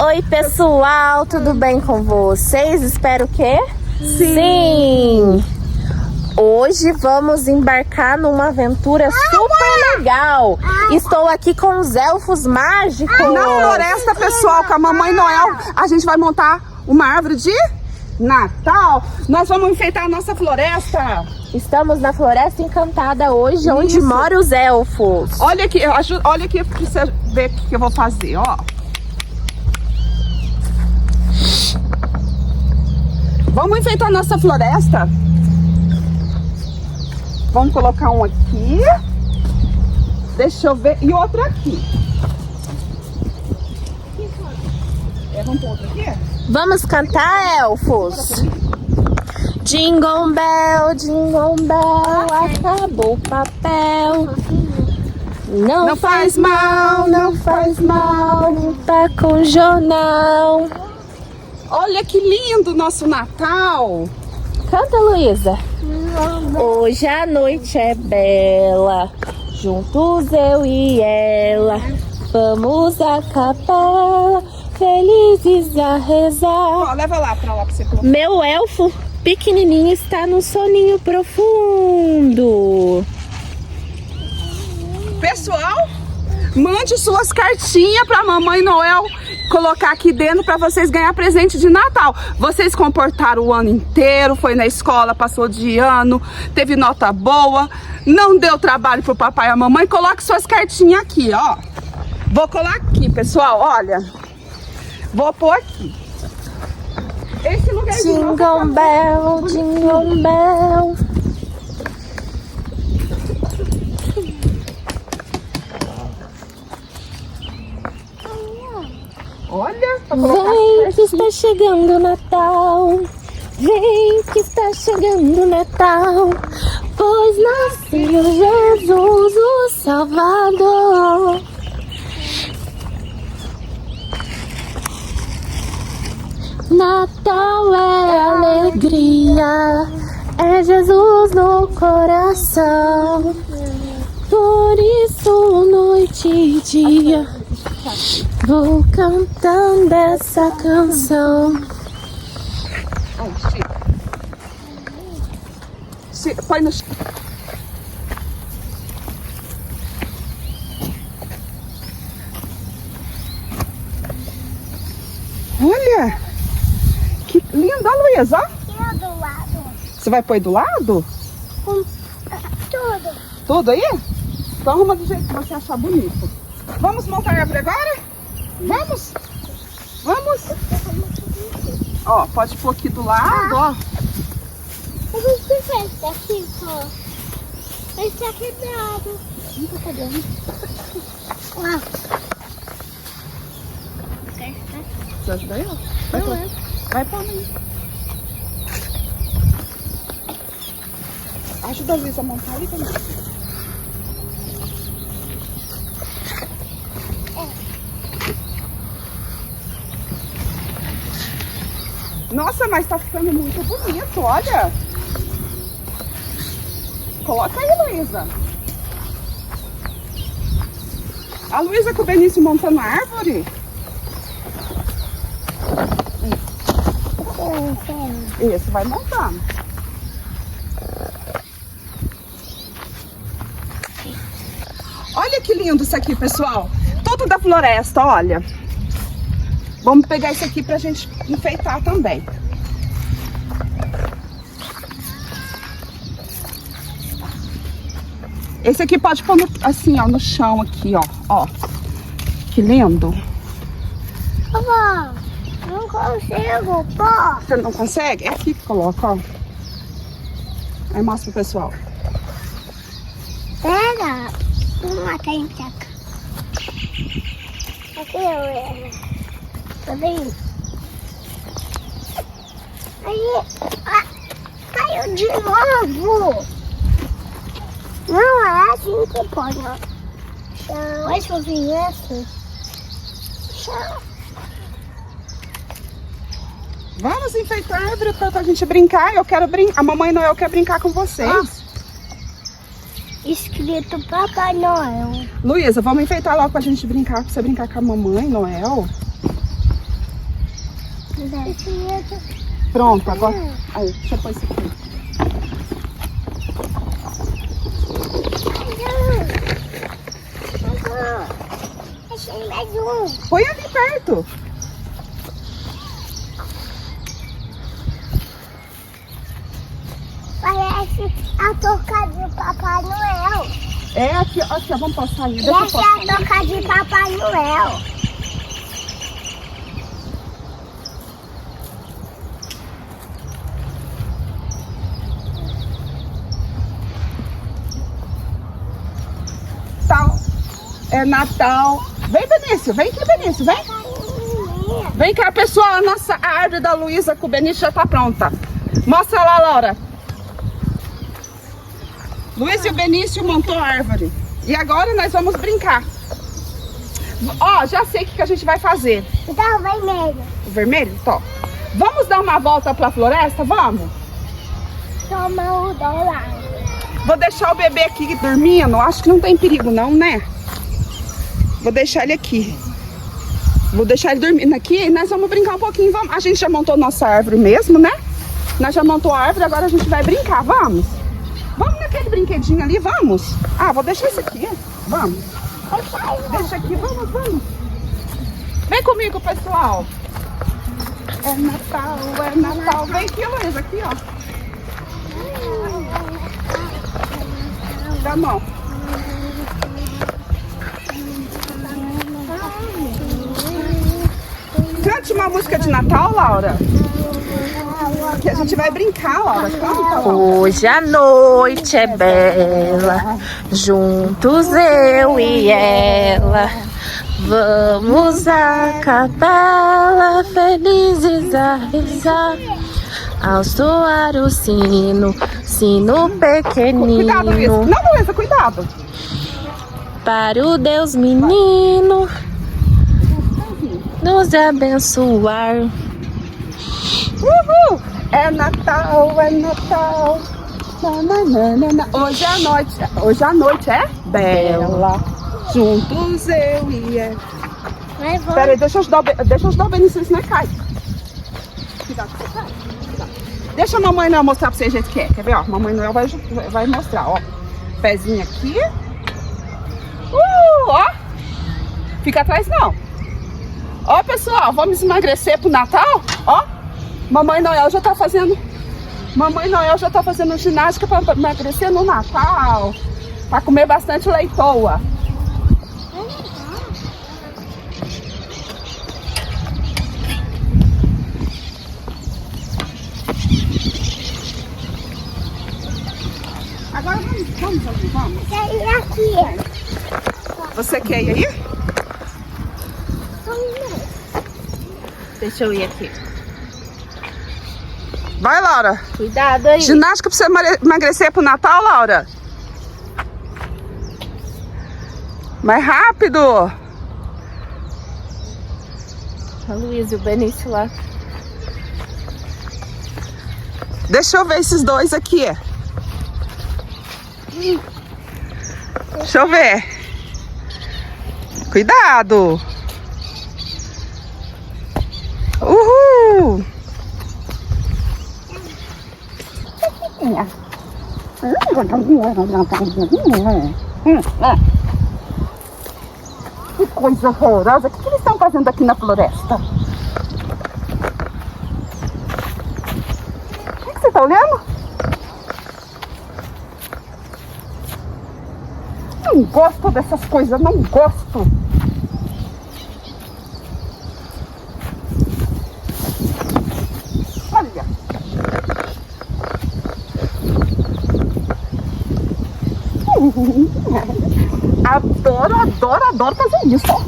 Oi pessoal, tudo bem com vocês? Espero que sim! Hoje vamos embarcar numa aventura super legal. Estou aqui com os elfos mágicos. Na floresta, pessoal, com a Mamãe Noel, a gente vai montar uma árvore de Natal. Nós vamos enfeitar a nossa floresta. Estamos na Floresta Encantada hoje, onde moram os elfos. Olha aqui, olha aqui pra você ver o que eu vou fazer, ó. Vamos enfeitar a nossa floresta. Vamos colocar um aqui. Deixa eu ver. E outro aqui. Vamos pôr outro aqui? Vamos cantar, elfos? Jingle bell, acabou o papel. Não faz mal, não faz mal, não tá com jornal. Olha que lindo o nosso Natal. Canta, Luísa. Hoje a noite é bela, juntos eu e ela, vamos à capela, felizes a rezar. Ó, leva lá pra você colocar. Meu elfo pequenininho está num soninho profundo. Pessoal, mande suas cartinhas pra Mamãe Noel colocar aqui dentro para vocês ganhar presente de Natal. Vocês comportaram o ano inteiro, foi na escola, passou de ano, teve nota boa, não deu trabalho pro papai e a mamãe. Coloque suas cartinhas aqui, ó. Vou colar aqui, pessoal, olha. Vou pôr aqui. Esse lugarzinho. Jingle bell, jingle bell. Olha, pra colocar. Vem que está chegando o Natal, vem que está chegando o Natal, pois nasceu Jesus o Salvador. Natal é alegria, é Jesus no coração, por isso noite e dia vou cantando essa canção. Põe no chão. Olha, que lindo, ó, Luísa, ó. Do lado. Você vai pôr do lado? Com tudo. Tudo aí? Então arruma do jeito que você achar bonito. Vamos montar a árvore agora? Vamos? Vamos? Ó, pode pôr aqui do lado, ó. Eu não sei se esse aqui, ó. Esse tá quebrado. Não tá quebrando. Ó. Você ajuda aí, ó? Vai pôr aí. Ajuda a Luísa a montar ali também. Nossa, mas tá ficando muito bonito, olha. Coloca aí, Luísa. A Luísa com o Benício montando a árvore. Esse vai montando. Olha que lindo isso aqui, pessoal. Tudo da floresta, olha. Vamos pegar isso aqui pra gente enfeitar também. Esse aqui pode pôr assim, ó, no chão aqui, ó. Ó. Que lindo. Vovó, não consigo, pô. Você não consegue? É aqui que coloca, ó. Aí mostra pro pessoal. Pega uma caneta. Aqui eu tá bem? Aí, caiu de novo. Não é assim que pode, ó. Mas se eu viesse, Vamos enfeitar a árvore pra gente brincar. Eu quero brincar. A Mamãe Noel quer brincar com vocês. escrito Papai Noel. Luísa, vamos enfeitar logo pra gente brincar, pra você brincar com a Mamãe Noel. Pronto, agora. Aí, deixa eu pôr isso aqui. Achei mais um. Põe ali perto. Parece a toca de Papai Noel. É aqui, ó, vamos passar ali. Essa é a toca de Papai Noel. Natal. É Natal. Vem, Benício. Vem aqui, Benício. Vem. Vem cá, pessoal. A árvore da Luísa com o Benício já tá pronta. Mostra lá, Laura. Luísa e o Benício montou a árvore. E agora nós vamos brincar. Ó, já sei o que a gente vai fazer. Então, vermelho. O vermelho? Tó. Vamos dar uma volta pra floresta? Vamos? Toma o dólar. Vou deixar o bebê aqui dormindo. Acho que não tem perigo não, né? Vou deixar ele aqui. Vou deixar ele dormindo aqui e nós vamos brincar um pouquinho. Vamos. A gente já montou nossa árvore mesmo, né? Nós já montou a árvore, agora a gente vai brincar. Vamos? Vamos naquele brinquedinho ali, vamos? Ah, vou deixar isso aqui. Vamos. Deixa aqui, vamos. Vem comigo, pessoal. É Natal, é Natal. Vem aqui, Luísa, aqui, ó. Dá a mão. Cante uma música de Natal, Laura. Que a gente vai brincar, Laura. Canta, Laura. Hoje a noite é bela, juntos eu e ela. Vamos à capela, felizes a rezar. Ao soar o sino, sino Cuidado, Luísa. pequenino, Não, Luísa, cuidado. para o Deus menino nos abençoar. Uhul! É Natal, é Natal. Nananana. Hoje a noite é bela. Juntos eu e ela. Vai, vamos. Pera aí, deixa eu ajudar o Benício, senão ele cai. Cuidado que você cai. Cuidado. Deixa a Mamãe Noel mostrar pra vocês o jeito que é. Quer ver, ó? Mamãe Noel vai mostrar, ó. Pezinho aqui. Ó. Fica atrás não. Ó, pessoal, vamos emagrecer pro Natal? Ó. Mamãe Noel já tá fazendo ginástica pra emagrecer no Natal. Pra comer bastante leitoa. Agora vamos. E aqui? Você quer ir aí? Deixa eu ir aqui. Vai, Laura. Cuidado aí. Ginástica pra você emagrecer pro Natal, Laura? Mais rápido. A Luísa e o Benício lá. Deixa eu ver esses dois aqui. Deixa eu ver. Cuidado. Uhul. Que coisa horrorosa. O que eles estão fazendo aqui na floresta? O que você está olhando? Não gosto dessas coisas, não gosto. Olha. Adoro fazer isso. Ó.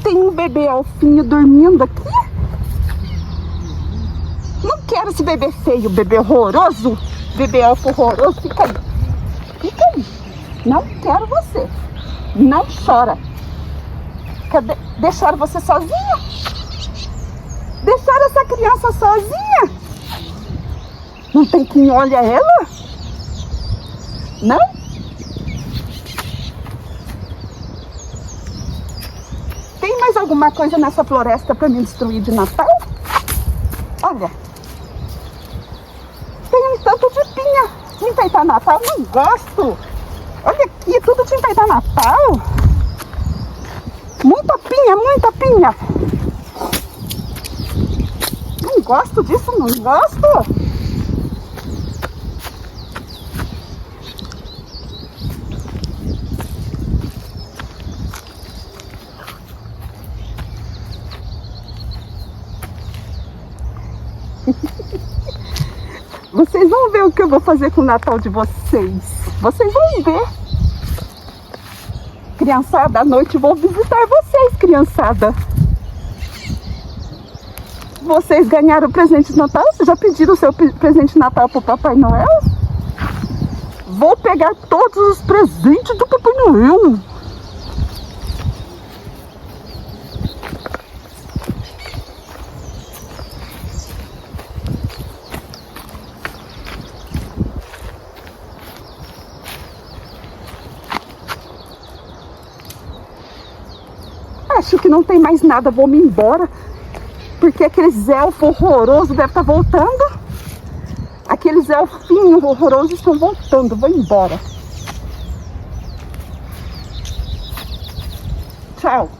Tem um bebê alfinho dormindo aqui. Não quero esse bebê feio, bebê horroroso. Bebê elfo horroroso, fica aí. Fica aí. Não quero você. Não chora. Cadê? Deixaram você sozinha? Deixaram essa criança sozinha? Não tem quem olha ela? Não? Tem mais alguma coisa nessa floresta para me destruir de Natal? Olha. Tem um tanto de pinha. De enfeitar Natal, não gosto. Olha aqui, tudo de enfeitar Natal. Muita pinha, muita pinha. Não gosto disso, não gosto. Vocês vão ver o que eu vou fazer com o Natal de vocês. Vocês vão ver. Criançada, à noite vou visitar vocês, criançada. Vocês ganharam o presente de Natal? Vocês já pediram o seu presente de Natal para o Papai Noel? Vou pegar todos os presentes do Papai Noel. Acho que não tem mais nada, vou me embora. Porque aqueles elfos horrorosos devem estar voltando. Aqueles elfinhos horrorosos estão voltando, vou embora. Tchau.